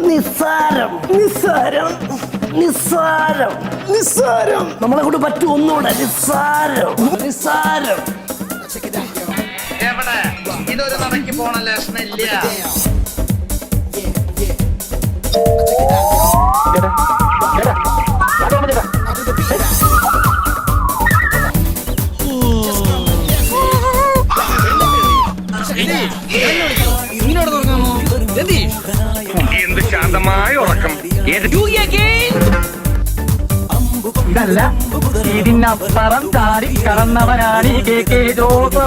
നിസ്സാരം നിസ്സാരം നിസ്സാരം നിസ്സാരം നമ്മളെ കൊണ്ട് പറ്റും ഒന്നുകൂടെ നിസ്സാരം നിസ്സാരം. എവിടെ ഇതൊരു നടക്കി പോണ ലക്ഷണില്ല. എന്ത് ശാന്തമായ ഉറക്കം. ഇതല്ല ഇതിനപ്പുറം ചാടി കടന്നവനാണ് KK ജോസ്.